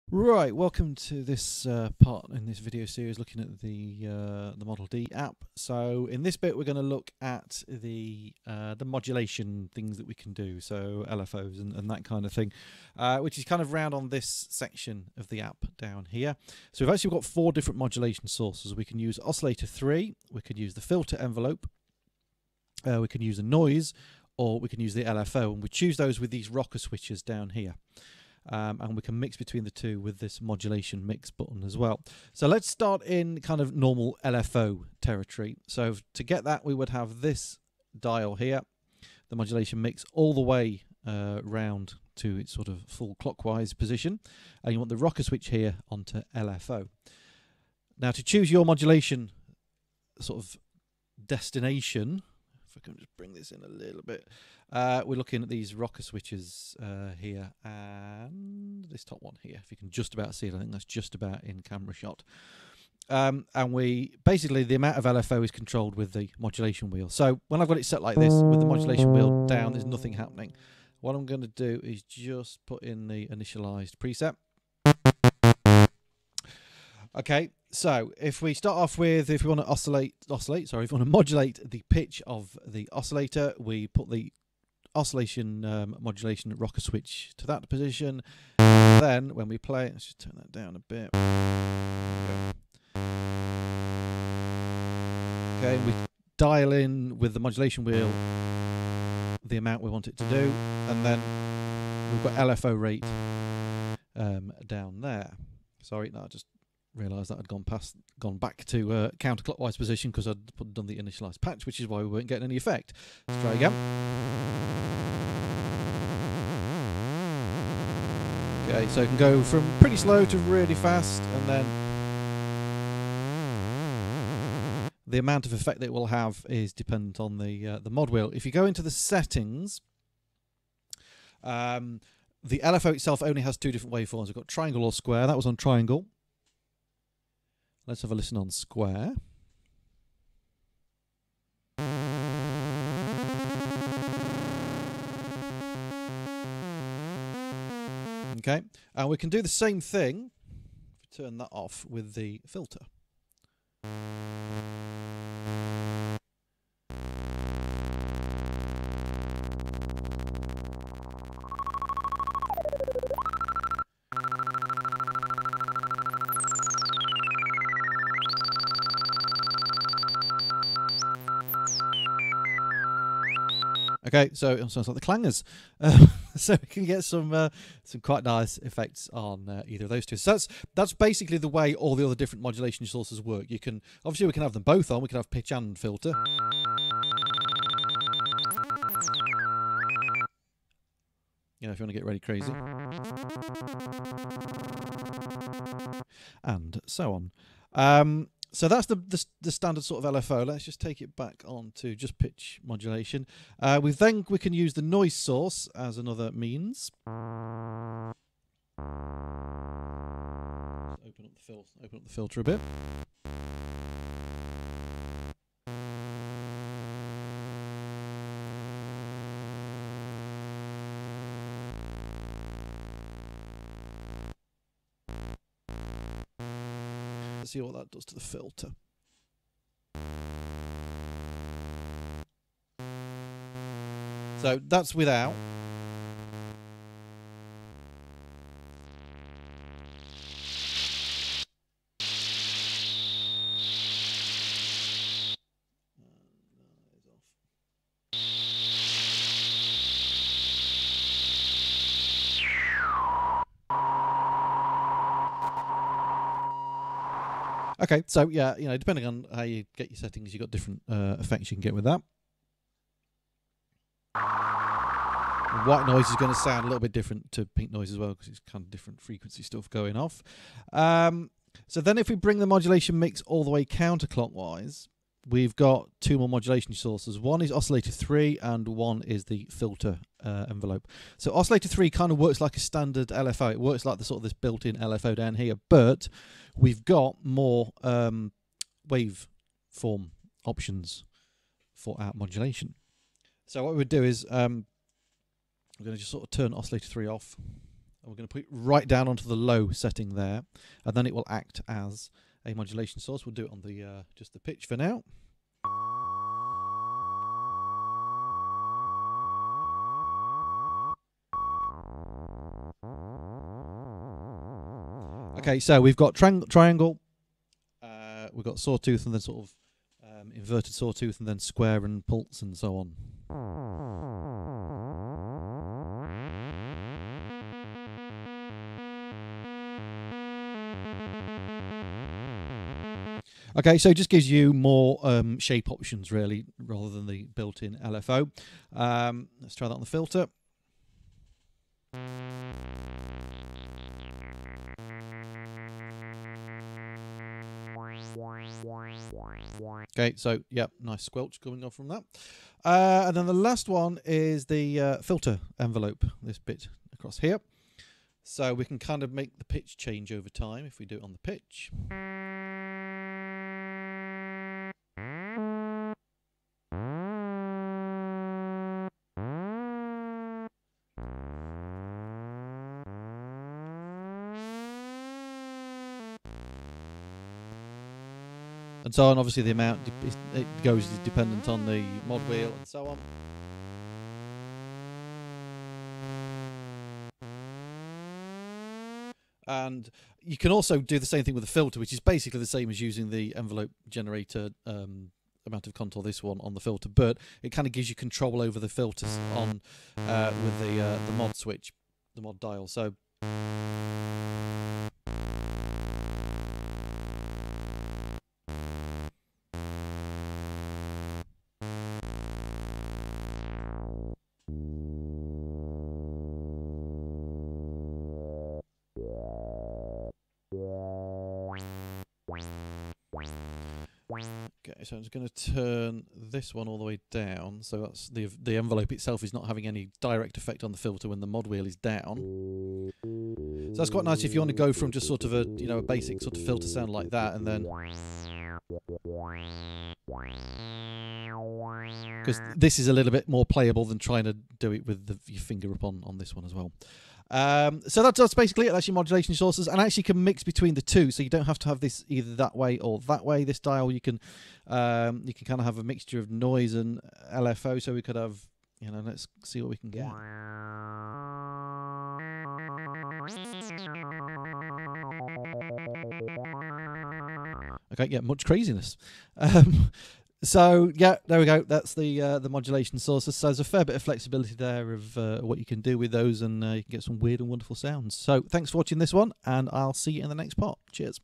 Right, welcome to this part in this video series looking at the Model D app. So in this bit we're going to look at the modulation things that we can do, so LFOs and that kind of thing, which is kind of round on this section of the app down here. So we've actually got 4 different modulation sources. We can use oscillator 3, we could use the filter envelope, we can use a noise, or we can use the LFO, and we choose those with these rocker switches down here. And we can mix between the two with this modulation mix button as well. So let's start in kind of normal LFO territory. So to get that, we would have this dial here, the modulation mix, all the way round to its sort of full clockwise position, and you want the rocker switch here onto LFO. Now to choose your modulation sort of destination, if I can just bring this in a little bit, we're looking at these rocker switches here and this top one here. If you can just about see it, I think that's just about in camera shot. And we basically, the amount of LFO is controlled with the modulation wheel. So when I've got it set like this with the modulation wheel down, there's nothing happening. What I'm going to do is just put in the initialized preset. Okay, so if we start off with, if we want to if we want to modulate the pitch of the oscillator, we put the oscillation modulation rocker switch to that position. And then when we play, let's just turn that down a bit. Okay, we dial in with the modulation wheel the amount we want it to do, and then we've got LFO rate down there. Sorry, no, I just realised that I'd gone back to counterclockwise position because I'd done the initialized patch, which is why we weren't getting any effect. Let's try again. Okay, so it can go from pretty slow to really fast, and then the amount of effect that it will have is dependent on the mod wheel. If you go into the settings, the LFO itself only has 2 different waveforms. We've got triangle or square. That was on triangle. Let's have a listen on square. Okay, and we can do the same thing if we turn that off with the filter. Okay, so it sounds like the clangers. So we can get some quite nice effects on either of those two. So that's basically the way all the other different modulation sources work. You can obviously we can have them both on. We can have pitch and filter. You know, if you want to get really crazy, and so on. So that's the standard sort of LFO. Let's just take it back on to just pitch modulation. We can use the noise source as another means. Open up the filter a bit. See what that does to the filter. So that's without. Okay, so yeah, you know, depending on how you get your settings, you've got different effects you can get with that. White noise is going to sound a little bit different to pink noise as well because it's kind of different frequency stuff going off. So then if we bring the modulation mix all the way counterclockwise, we've got 2 more modulation sources. One is oscillator 3 and one is the filter envelope. So oscillator 3 kind of works like a standard LFO. It works like the sort of this built-in LFO down here, but we've got more waveform options for our modulation. So what we would do is we're going to just sort of turn oscillator 3 off And we're going to put it right down onto the low setting there, and then it will act as a modulation source. We'll do it on the just the pitch for now. Okay, so we've got triangle, we've got sawtooth, and then sort of inverted sawtooth, and then square and pulse, and so on. Okay, so it just gives you more shape options, really, rather than the built-in LFO. Let's try that on the filter. Okay, so yeah, nice squelch coming off from that. And then the last one is the filter envelope, this bit across here. So we can kind of make the pitch change over time if we do it on the pitch. And so on. Obviously the amount it goes is dependent on the mod wheel and so on. And you can also do the same thing with the filter, which is basically the same as using the envelope generator amount of contour, this one, on the filter, but it kind of gives you control over the filters on with the mod switch, the mod dial. So okay, so I'm just going to turn this one all the way down, so that's the envelope itself is not having any direct effect on the filter when the mod wheel is down. So that's quite nice if you want to go from just sort of a a basic sort of filter sound like that, and then because this is a little bit more playable than trying to do it with your finger up on this one as well. So that's basically it. That's your modulation sources, and actually can mix between the two, so you don't have to have this either that way or that way. This dial you can kind of have a mixture of noise and LFO. So we could have, let's see what we can get. Okay, yeah, much craziness. So yeah, there we go. That's the modulation sources. So there's a fair bit of flexibility there of what you can do with those, and you can get some weird and wonderful sounds. So thanks for watching this one, and I'll see you in the next part. Cheers.